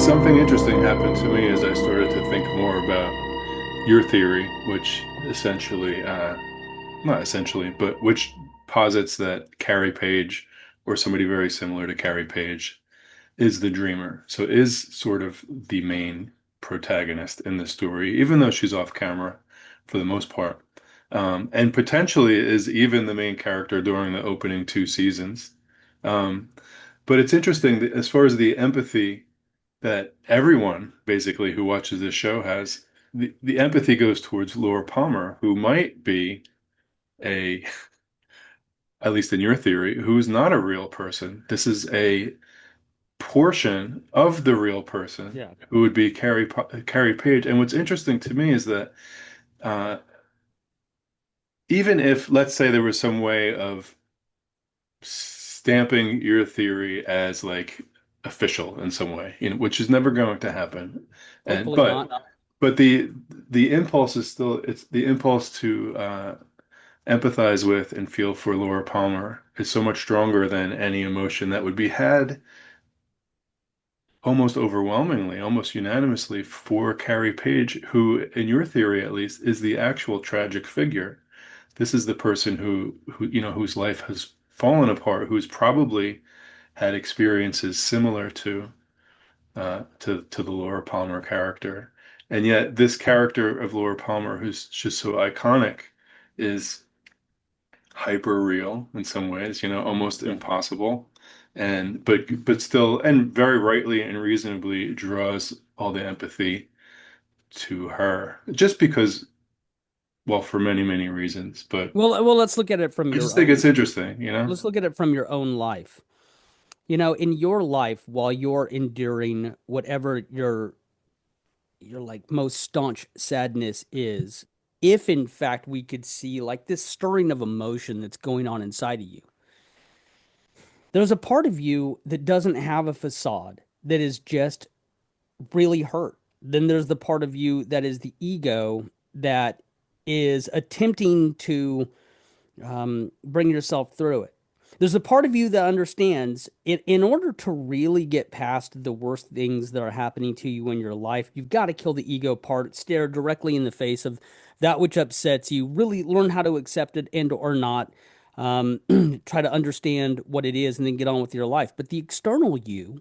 something interesting happened to me as I started to think more about your theory, which essentially, not essentially, but which posits that Carrie Page or somebody very similar to Carrie Page is the dreamer. So is sort of the main protagonist in the story, even though she's off camera for the most part. And potentially is even the main character during the opening two seasons. Um, but it's interesting that as far as the empathy that everyone basically who watches this show has, the empathy goes towards Laura Palmer, who might be a, at least in your theory, who's not a real person. This is a portion of the real person Yeah. who would be Carrie Page. And what's interesting to me is that uh, even if, let's say, there was some way of stamping your theory as like official in some way, which is never going to happen. And Hopefully not. but the impulse is still it's the impulse to empathize with and feel for Laura Palmer is so much stronger than any emotion that would be had almost overwhelmingly, almost unanimously for Carrie Page, who, in your theory at least, is the actual tragic figure. This is the person who whose life has fallen apart, who's probably had experiences similar to the Laura Palmer character. And yet this character of Laura Palmer, who's just so iconic, is hyper real in some ways, almost Yeah. impossible. And but still, and very rightly and reasonably draws all the empathy to her. Just because, well, for many, many reasons. But Well, let's look at it from I your just think own. it's interesting. Let's look at it from your own life. In your life, while you're enduring whatever your like most staunch sadness is, if in fact we could see like this stirring of emotion that's going on inside of you, there's a part of you that doesn't have a facade, that is just really hurt. Then there's the part of you that is the ego that is attempting to bring yourself through it. There's a part of you that understands it. In order to really get past the worst things that are happening to you in your life, you've got to kill the ego part, stare directly in the face of that which upsets you, really learn how to accept it and or not. Try to understand what it is and then get on with your life. But the external you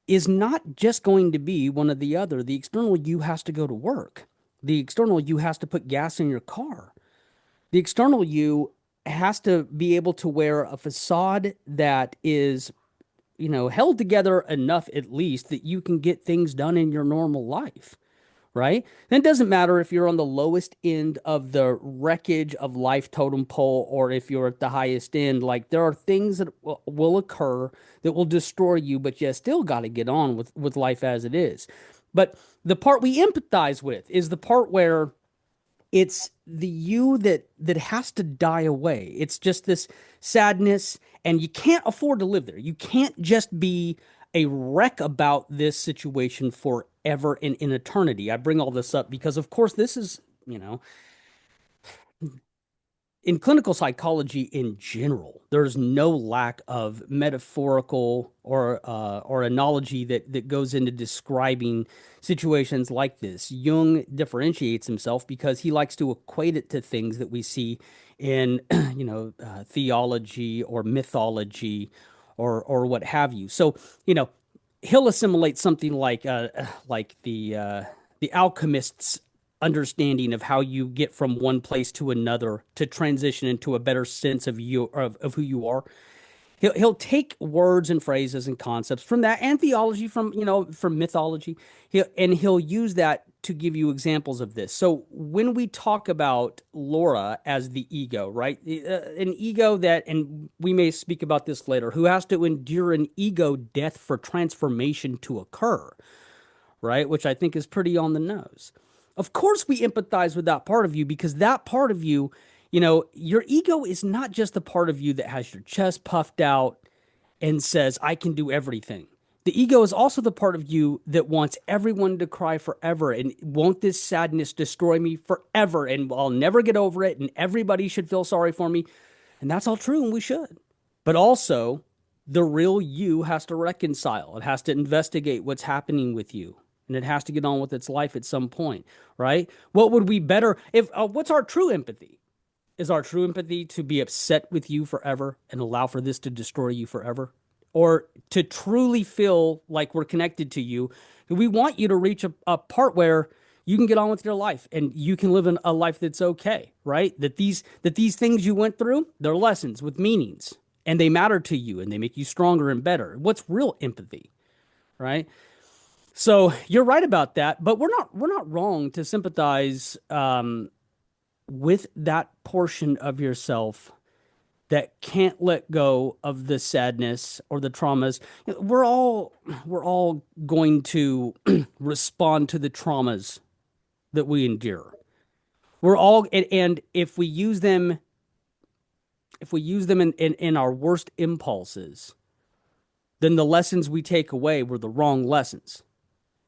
is not just going to be one or the other. The external you has to go to work. The external you has to put gas in your car. The external you has to be able to wear a facade that is, held together enough at least that you can get things done in your normal life, right? And it doesn't matter if you're on the lowest end of the wreckage of life totem pole or if you're at the highest end. Like there are things that will occur that will destroy you, but you still got to get on with life as it is. But the part we empathize with is the part where it's the you that has to die away. It's just this sadness, and you can't afford to live there. You can't just be a wreck about this situation forever and in eternity. I bring all this up because, of course, this is, in clinical psychology in general, there's no lack of metaphorical or analogy that goes into describing situations like this. Jung differentiates himself because he likes to equate it to things that we see in theology or mythology or what have you. So he'll assimilate something like the alchemists understanding of how you get from one place to another to transition into a better sense of you of who you are. He'll take words and phrases and concepts from that and theology from mythology. He'll use that to give you examples of this. So when we talk about Laura as the ego, right? An ego that, and we may speak about this later, who has to endure an ego death for transformation to occur, right? Which I think is pretty on the nose. Of course, we empathize with that part of you because that part of you, your ego is not just the part of you that has your chest puffed out and says, I can do everything. The ego is also the part of you that wants everyone to cry forever and won't this sadness destroy me forever and I'll never get over it and everybody should feel sorry for me. And that's all true and we should. But also, the real you has to reconcile. It has to investigate what's happening with you, and it has to get on with its life at some point, right? What would we better if what's our true empathy? Is our true empathy to be upset with you forever and allow for this to destroy you forever? Or to truly feel like we're connected to you? We want you to reach a part where you can get on with your life and you can live a life that's okay, right? That these things you went through, they're lessons with meanings and they matter to you and they make you stronger and better. What's real empathy, right? So you're right about that, but we're not wrong to sympathize with that portion of yourself that can't let go of the sadness or the traumas. We're all going to respond to the traumas that we endure. We're all and if we use them in our worst impulses, then the lessons we take away were the wrong lessons.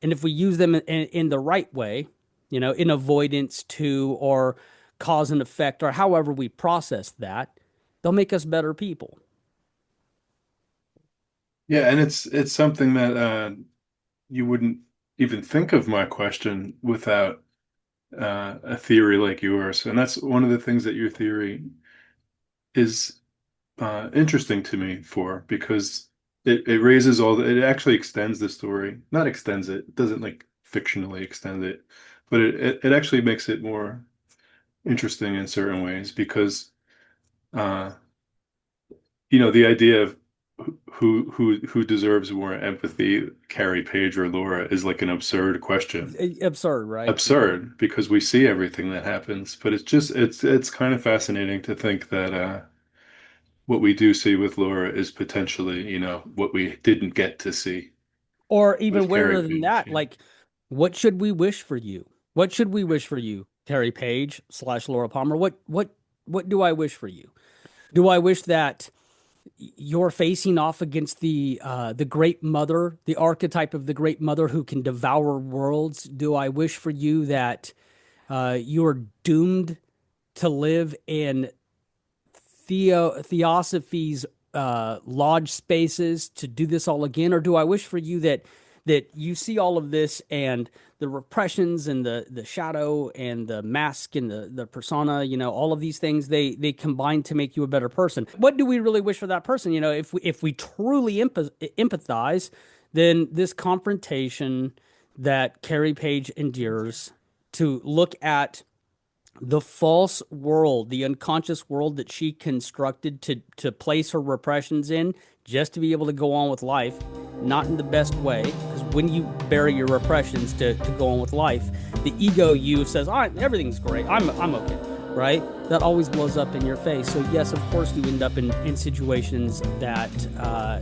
And if we use them in the right way, in avoidance to or cause and effect or however we process that, they'll make us better people. Yeah, and it's something that you wouldn't even think of my question without a theory like yours. And that's one of the things that your theory is interesting to me for, because it raises it actually extends the story. Not extends it, it doesn't like fictionally extend it, but it actually makes it more interesting in certain ways because uh, the idea of who deserves more empathy, Carrie Page or Laura, is like an absurd question. Absurd, right? Yeah. Absurd because we see everything that happens, but it's kind of fascinating to think that what we do see with Laura is potentially, what we didn't get to see Or even with Carrie weirder than Page. that, like, what should we wish for you? What should we wish for you, Terry Page slash Laura Palmer? What do I wish for you? Do I wish that you're facing off against the great mother, the archetype of the great mother who can devour worlds? Do I wish for you that you're doomed to live in theosophy's lodge spaces to do this all again, or do I wish for you that you see all of this and the repressions and the shadow and the mask and the persona, all of these things they combine to make you a better person? What do we really wish for that person? If we truly empathize, then this confrontation that Carrie Page endures to look at the false world, the unconscious world that she constructed to place her repressions in, just to be able to go on with life, not in the best way. Because when you bury your repressions to go on with life, the ego you says, "All right, everything's great. I'm okay." Right? That always blows up in your face. So yes, of course, you end up in situations that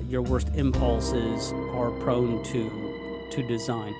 your worst impulses are prone to design.